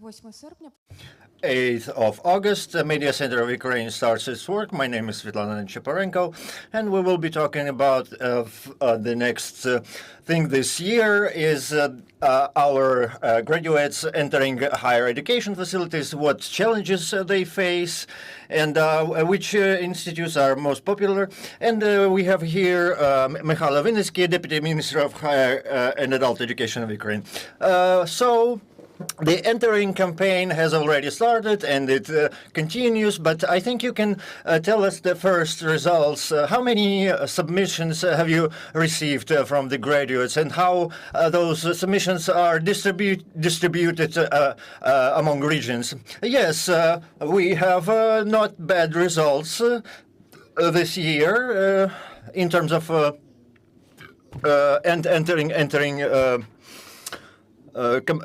8th of August, the Media Center of Ukraine starts its work. My name is Svetlana Chaparenko, and we will be talking about the next thing this year is our graduates entering higher education facilities, what challenges they face, and which institutes are most popular. And we have here Mykhailo Wynnyckyj, Deputy Minister of Higher and Adult Education of Ukraine. The entering campaign has already started and it continues, but I think you can tell us the first results. How many submissions have you received from the graduates, and how those submissions are distributed among regions? Yes, we have not bad results this year in terms of entering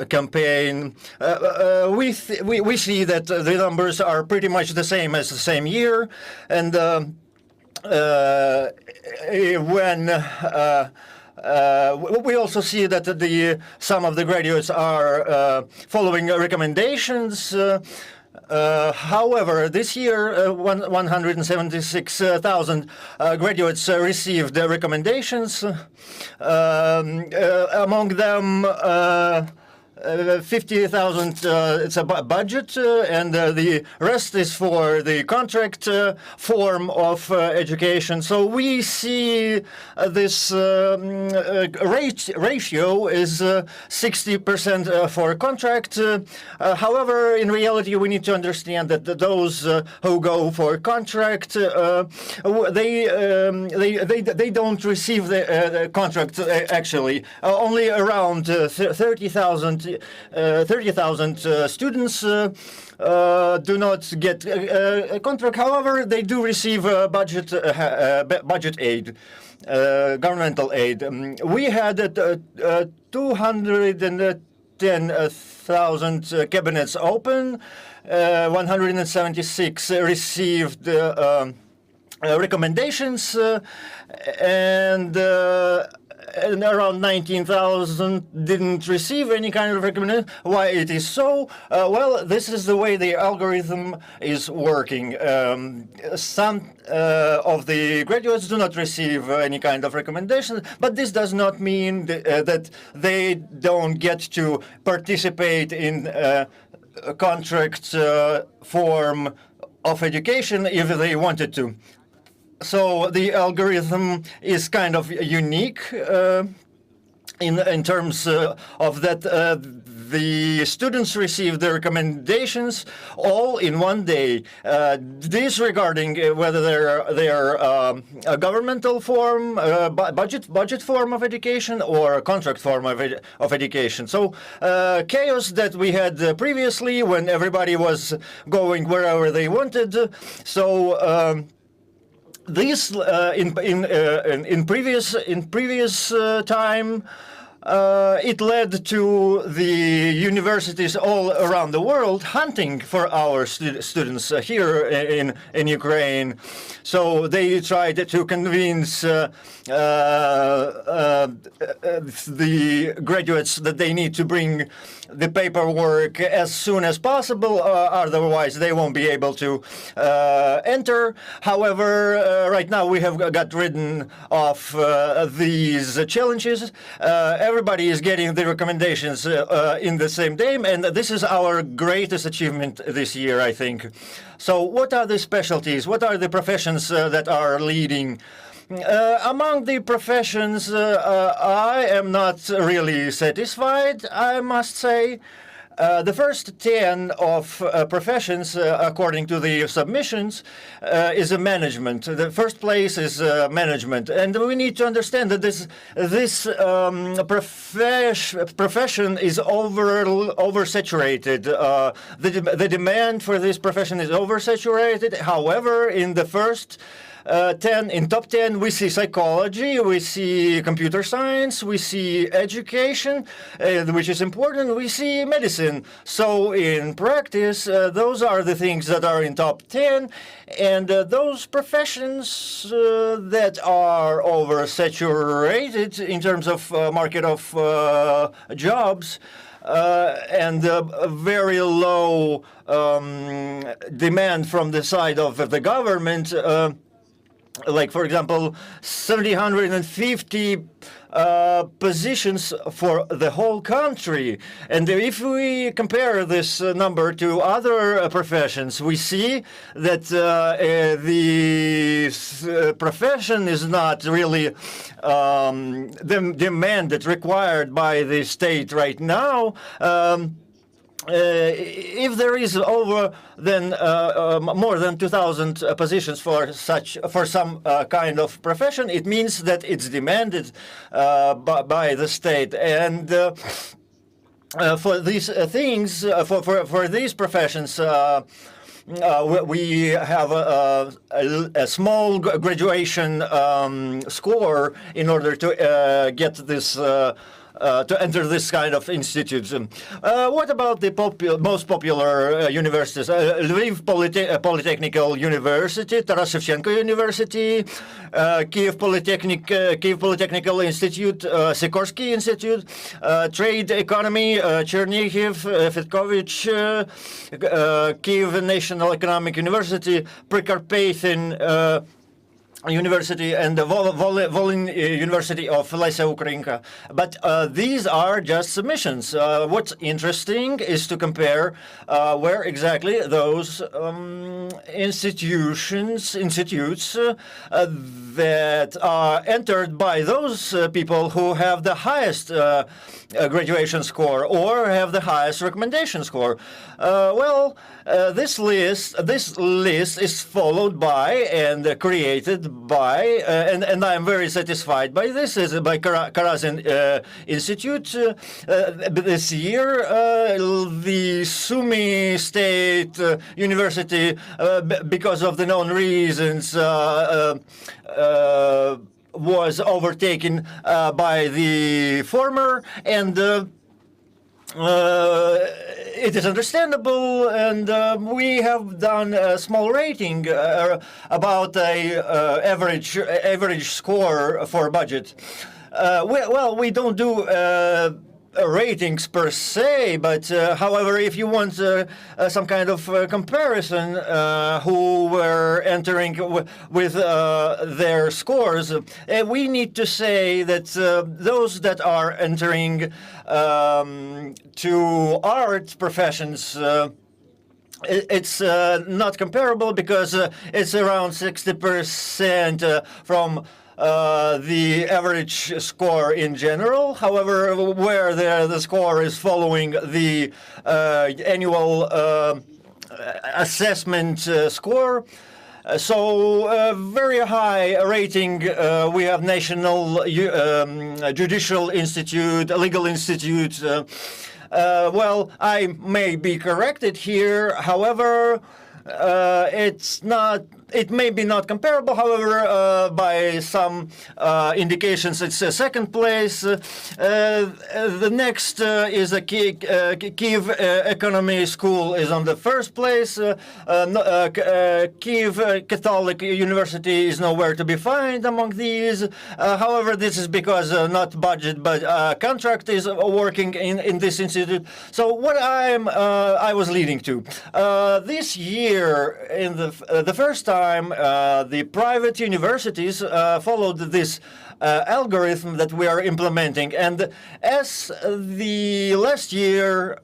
campaign. We see that the numbers are pretty much the same as the same year, and we also see that some of the graduates are following recommendations. However, this year, 176,000 graduates received the recommendations. Among them, 50,000 it's a budget, and the rest is for the contract form of education. So we see this ratio is 60% for contract. However, in reality, we need to understand that those who go for contract, they don't receive the contract actually. Only around 30,000 students do not get a contract. However, they do receive budget aid, governmental aid. We had 210,000 cabinets open. 176 received recommendations, and around 19,000 didn't receive any kind of recommendation. Why it is so? Well, this is the way the algorithm is working. Some of the graduates do not receive any kind of recommendation, but this does not mean that they don't get to participate in a contract form of education if they wanted to. So the algorithm is kind of unique in terms of that the students receive the recommendations all in one day, disregarding whether they are a governmental form, budget form of education, or a contract form of education. So chaos that we had previously when everybody was going wherever they wanted. So this in previous time, it led to the universities all around the world hunting for our students here in Ukraine. So they tried to convince the graduates that they need to bring the paperwork as soon as possible, otherwise they won't be able to enter. However, right now we have got rid of these challenges. Everybody is getting the recommendations in the same day, and this is our greatest achievement this year, I think. So what are the specialties? What are the professions that are leading? Among the professions, I am not really satisfied, I must say. The first 10 of professions, according to the submissions, is a management. The first place is management, and we need to understand that this profession is oversaturated. The demand for this profession is oversaturated. However, in the first top 10, we see psychology, we see computer science, we see education, which is important, we see medicine. So in practice, those are the things that are in top 10, and those professions that are oversaturated in terms of market of jobs, and a very low demand from the side of the government. Like, for example, 750 positions for the whole country. And if we compare this number to other professions, we see that the profession is not really the demand that's required by the state right now. If there is more than 2,000 positions for some kind of profession, it means that it's demanded by the state. And for these things, for these professions, we have a small graduation score in order to get this. To enter this kind of institutes. What about the most popular universities? Lviv Polytechnical University, Taras Shevchenko University, Kyiv Polytechnical Institute, Sikorsky Institute, Trade Economy, Chernihiv, Fedkovich, Kyiv National Economic University, Prekarpathin University, and the Volyn University of Lesya Ukrainka. But these are just submissions. What's interesting is to compare where exactly those institutes that are entered by those people who have the highest graduation score or have the highest recommendation score. This list is followed by and created by, and I am very satisfied by this, is by Karazin Institute. This year, the Sumy State University, because of the known reasons, was overtaken by the former, and it is understandable, and we have done a small rating about a average score for budget. We don't do ratings per se, but however, if you want some kind of comparison, who were entering with their scores, we need to say that those that are entering to art professions, it's not comparable because it's around 60% from the average score in general. However, where the score is following the annual assessment score, so very high rating. We have National Judicial Institute, Legal Institute. I may be corrected here. However, it's not. It may be not comparable. However, by some indications, it's second place. The next is a Kyiv Economy School is on the first place. Kyiv Catholic University is nowhere to be found among these. However, this is because not budget but contract is working in this institute. So what I was leading to this year, in the first time, the private universities followed this algorithm that we are implementing, and as the last year,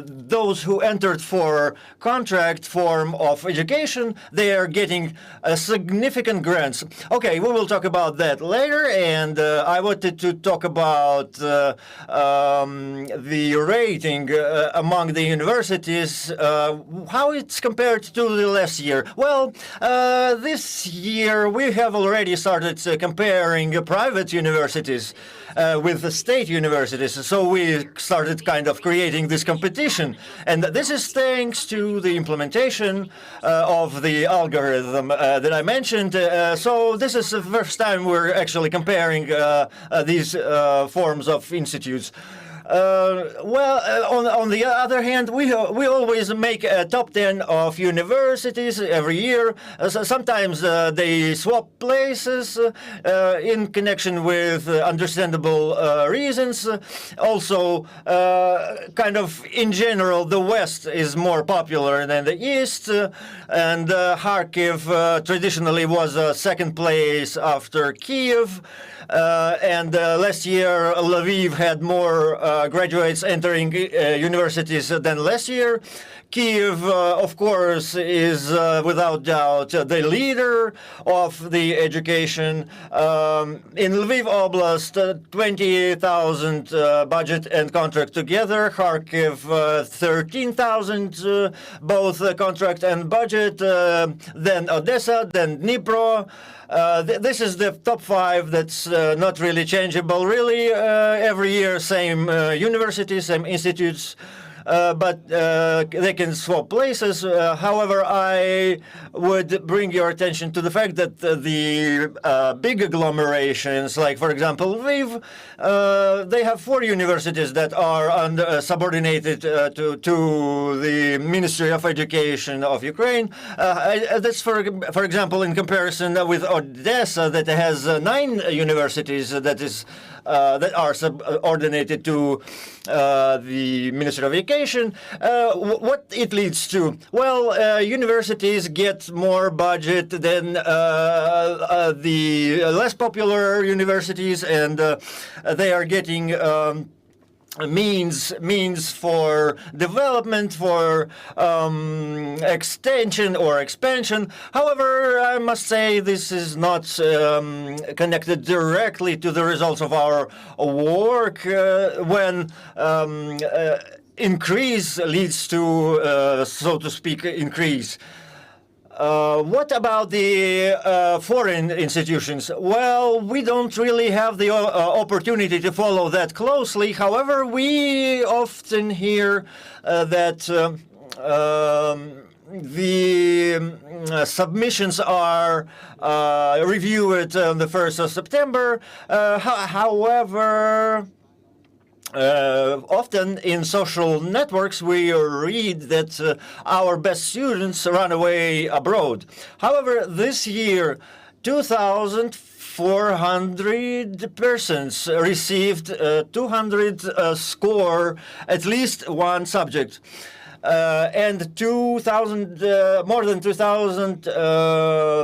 those who entered for contract form of education, they are getting significant grants. Okay, we will talk about that later, and I wanted to talk about the rating among the universities, how it's compared to the last year. Well, this year we have already started comparing private universities with the state universities. So we started kind of creating this competition. And this is thanks to the implementation of the algorithm that I mentioned. So this is the first time we're actually comparing these forms of institutes. On the other hand, we always make a top 10 of universities every year. Sometimes they swap places in connection with understandable reasons. Also, kind of in general, the West is more popular than the East, and Kharkiv traditionally was second place after Kyiv. And last year, Lviv had more graduates entering universities than last year. Kyiv, of course, is without doubt the leader of the education. In Lviv Oblast, 20,000 budget and contract together. Kharkiv, 13,000, both contract and budget. Then Odessa, then Dnipro. This is the top 5 that's not really changeable, really. Every year, same universities, same institutes. But they can swap places. However, I would bring your attention to the fact that the big agglomerations, like, for example, Lviv, they have 4 universities that are subordinated to the Ministry of Education of Ukraine. That's, for example, in comparison with Odessa, that has 9 universities that are subordinated to the Ministry of Education. What it leads to? Well, universities get more budget than the less popular universities, and they are getting means for development, for extension or expansion. However, I must say this is not connected directly to the results of our work. When increase leads to, so to speak, increase. What about the foreign institutions? Well, we don't really have the opportunity to follow that closely. However, we often hear that the submissions are reviewed on the 1st of September. However, often in social networks we read that our best students run away abroad. However, this year, 2,400 persons received 200 score, at least one subject. And more than 2,000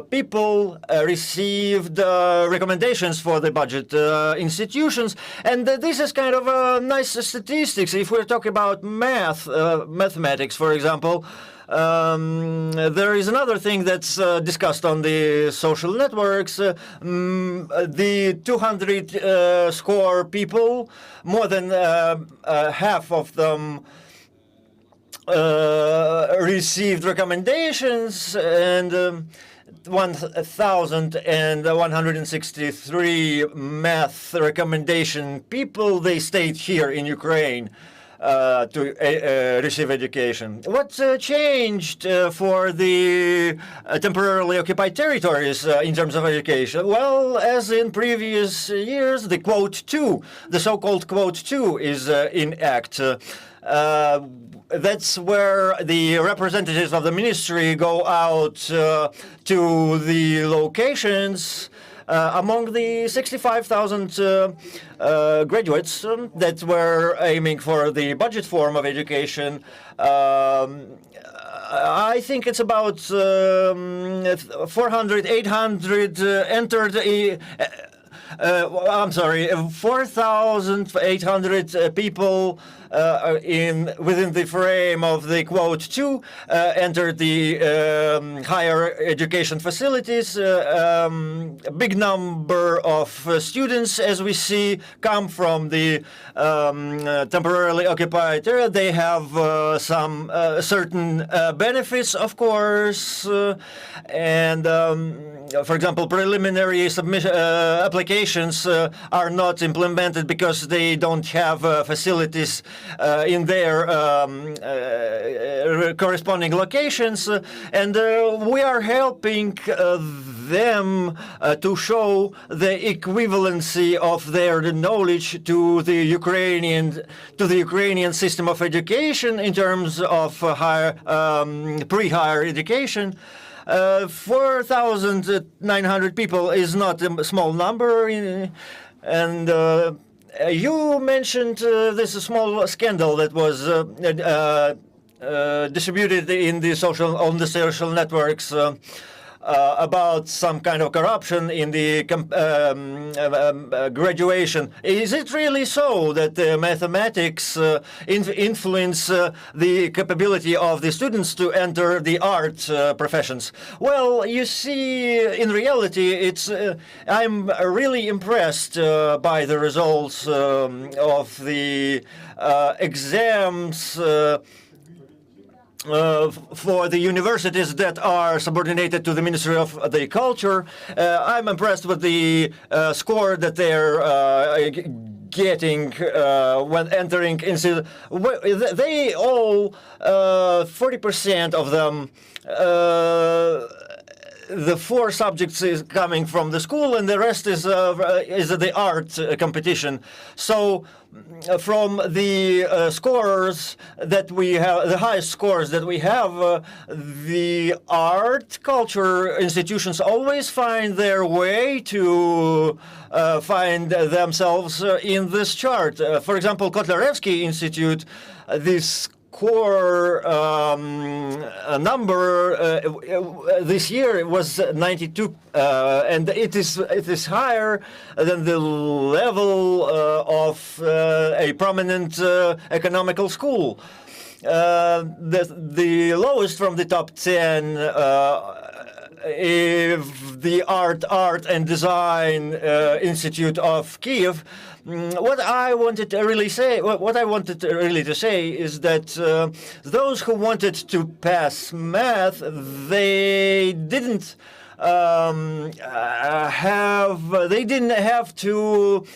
people received recommendations for the budget institutions, and this is kind of nice statistics. If we're talking about mathematics, for example, there is another thing that's discussed on the social networks. The 200 score people, more than half of them received recommendations, and 1,163 math recommendation people, they stayed here in Ukraine to receive education. What changed for the temporarily occupied territories in terms of education? Well, as in previous years, the quote 2, the so-called quote 2 is in act. That's where the representatives of the ministry go out to the locations. Among the 65,000 graduates that were aiming for the budget form of education, I think it's about 400, 800 entered. 4,800 people within the frame of the quote 2 entered the higher education facilities. A big number of students, as we see, come from the temporarily occupied area. They have some certain benefits, of course, and for example, preliminary submission applications are not implemented because they don't have facilities in their corresponding locations, and we are helping them to show the equivalency of their knowledge to the Ukrainian system of education in terms of pre-higher education. 4,900 people is not a small number, and you mentioned this small scandal that was distributed in the social networks about some kind of corruption in the graduation. Is it really so that mathematics influence the capability of the students to enter the art professions? Well, you see, in reality, I'm really impressed by the results of the exams for the universities that are subordinated to the Ministry of the Culture. I'm impressed with the score that they're getting when entering into. They all, 40% of them, the 4 subjects is coming from the school, and the rest is the art competition. So from the scores that we have, the highest scores that we have, the art culture institutions always find their way to find themselves in this chart. For example, Kotlarevsky Institute, this core number this year it was 92, and it is higher than the level of a prominent economical school. The lowest from the top 10 if the Art and Design Institute of Kyiv. What I wanted to really say is that those who wanted to pass math, they didn't have to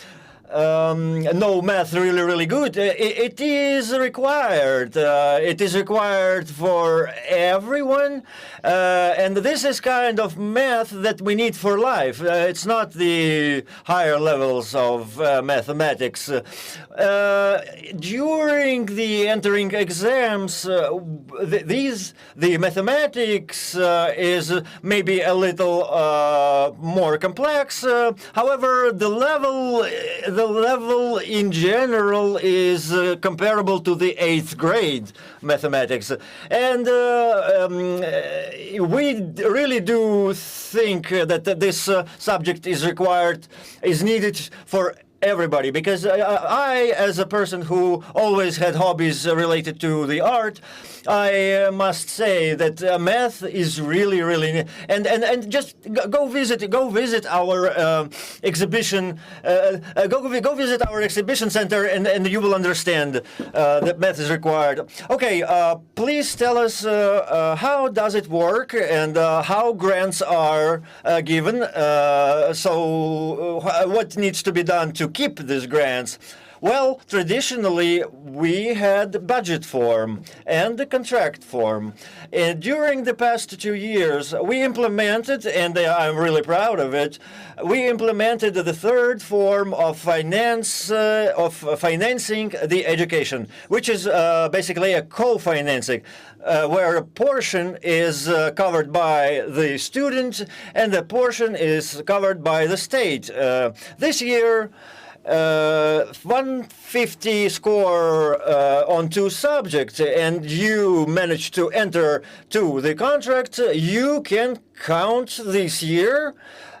know math really good. It is required. It is required for everyone, and this is kind of math that we need for life. It's not the higher levels of mathematics. During the entering exams, the mathematics is maybe a little more complex. However, the level in general is comparable to the 8th grade mathematics. And we really do think that this subject is needed for everybody, because I, as a person who always had hobbies related to the art, I must say that math is really and just go visit our exhibition, go visit our exhibition center, and you will understand that math is required. Okay, please tell us how does it work and how grants are given. So what needs to be done to keep these grants? Well, traditionally, we had budget form and the contract form. And during the past 2 years, we implemented, and I'm really proud of it, we implemented the third form of financing the education, which is basically a co-financing, where a portion is covered by the student and a portion is covered by the state. This year, 150 score on 2 subjects, and you manage to enter to the contract, you can count this year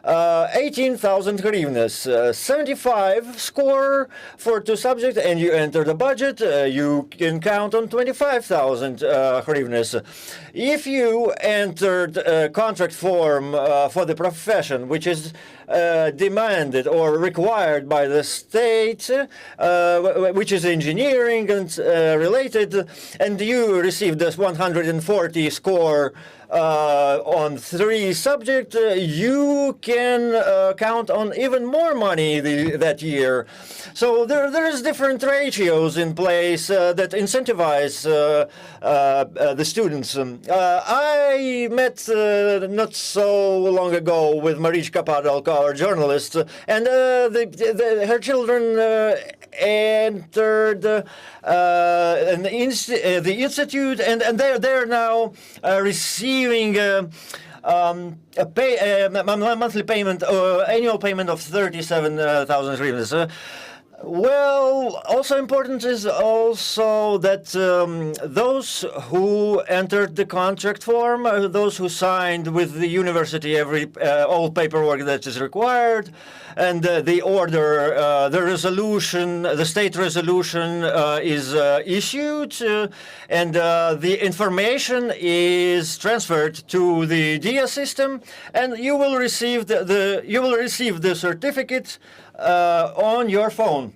18,000 hryvnias, 75 score for 2 subjects, and you enter the budget, you can count on 25,000 hryvnias. If you entered a contract form for the profession, which is demanded or required by the state, which is engineering and related, and you received this 140 score on 3 subjects, you can count on even more money that year. So there's different ratios in place that incentivize the students. I met not so long ago with Mykhailo, our journalist, and her children entered the institute, and they're now receiving a monthly payment, annual payment of 37,000 hryvnias. Well, also important is also that those who entered the contract form, those who signed with the university all paperwork that is required, and the order, the resolution, the state resolution is issued, and the information is transferred to the DIA system, and you will receive the certificate on your phone.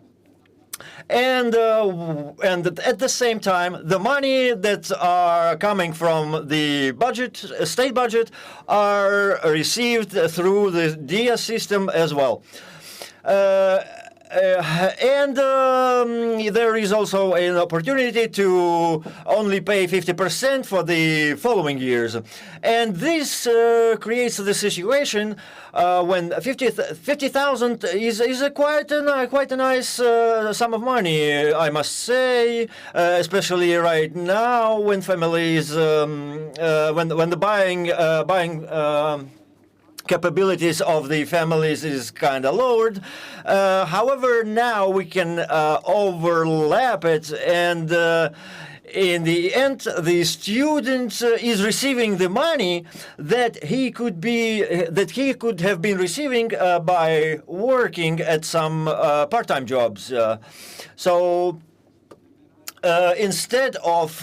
And at the same time, the money that are coming from the budget, state budget, are received through the DIA system as well. There is also an opportunity to only pay 50% for the following years. And this creates the situation when 50,000 is quite a nice sum of money, I must say, especially right now when families, when the buying capabilities of the families is kind of lowered. However, now we can overlap it, and in the end, the student is receiving the money that he could have been receiving by working at some part-time jobs. So instead of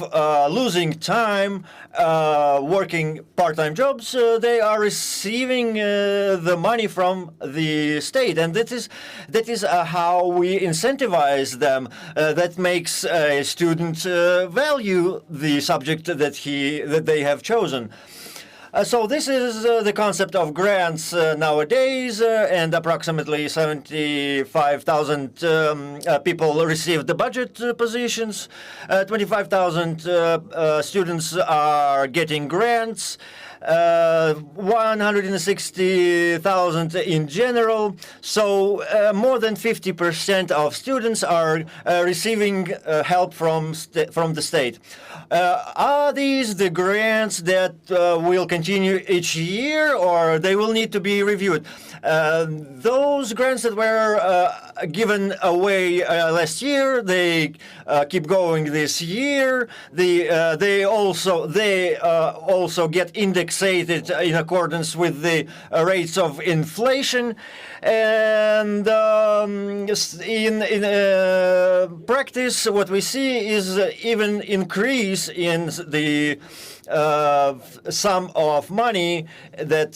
losing time working part-time jobs, they are receiving the money from the state, and that is how we incentivize them. That makes a student value the subject that they have chosen. So this is the concept of grants nowadays, and approximately 75,000 people received the budget positions. 25,000 students are getting grants. 160,000 in general. So more than 50% of students are receiving help from the state. Are these the grants that will continue each year, or they will need to be reviewed? Those grants that were given away last year, they keep going this year. They also get indexed in accordance with the rates of inflation, and in practice, what we see is even increase in the sum of money that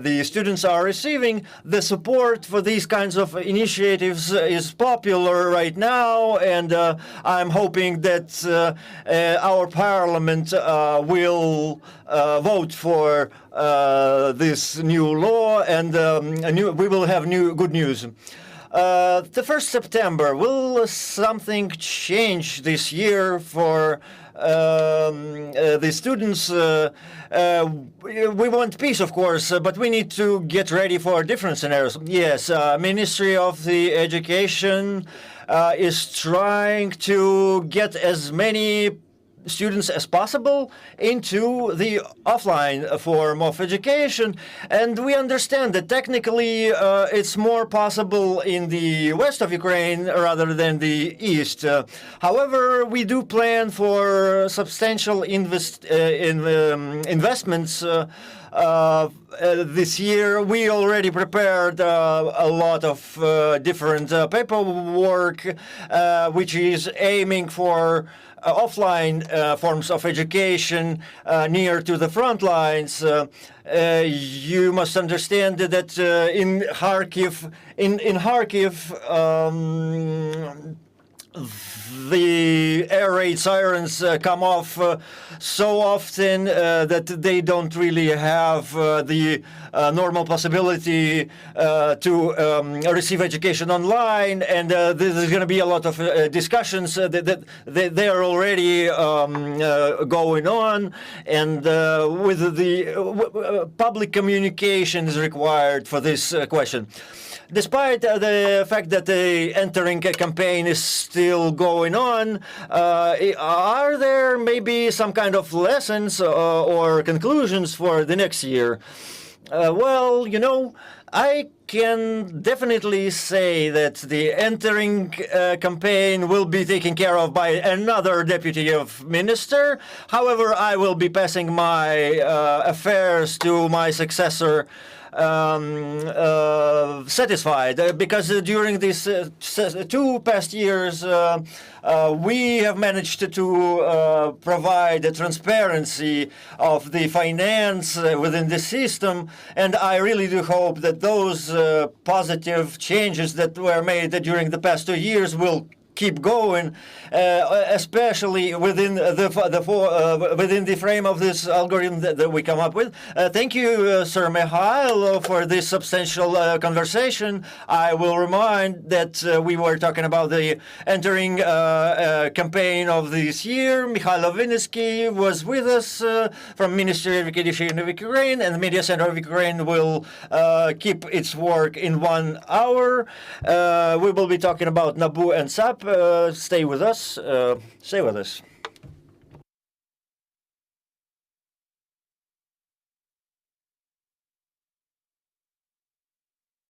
the students are receiving. The support for these kinds of initiatives is popular right now, and I'm hoping that our parliament will vote for this new law, and we will have good news. The 1st September, will something change this year for the students? We want peace, of course, but we need to get ready for different scenarios. Yes, Ministry of the Education is trying to get as many students as possible into the offline form of education, and we understand that technically it's more possible in the west of Ukraine rather than the east. However, we do plan for substantial investments this year. We already prepared a lot of different paperwork, which is aiming for offline forms of education near to the front lines. You must understand that in Kharkiv, the air raid sirens come off so often that they don't really have the normal possibility to receive education online, and there's going to be a lot of discussions that they are already going on, and with the public communication is required for this question. Despite the fact that the entering campaign is still going on, are there maybe some kind of lessons or conclusions for the next year? Well, you know, I can definitely say that the entering campaign will be taken care of by another deputy of minister. However, I will be passing my affairs to my successor satisfied, because during these 2 past years we have managed to provide the transparency of the finance within the system, and I really do hope that those positive changes that were made during the past 2 years will keep going, especially within the frame of this algorithm that we come up with. Thank you, Sir Mykhailo, for this substantial conversation. I will remind that we were talking about the entering campaign of this year. Mykhailo Wynnyckyj was with us from Ministry of Education of Ukraine, and the Media Center of Ukraine will keep its work in 1 hour. We will be talking about NABU and SAP. Stay with us. Stay with us.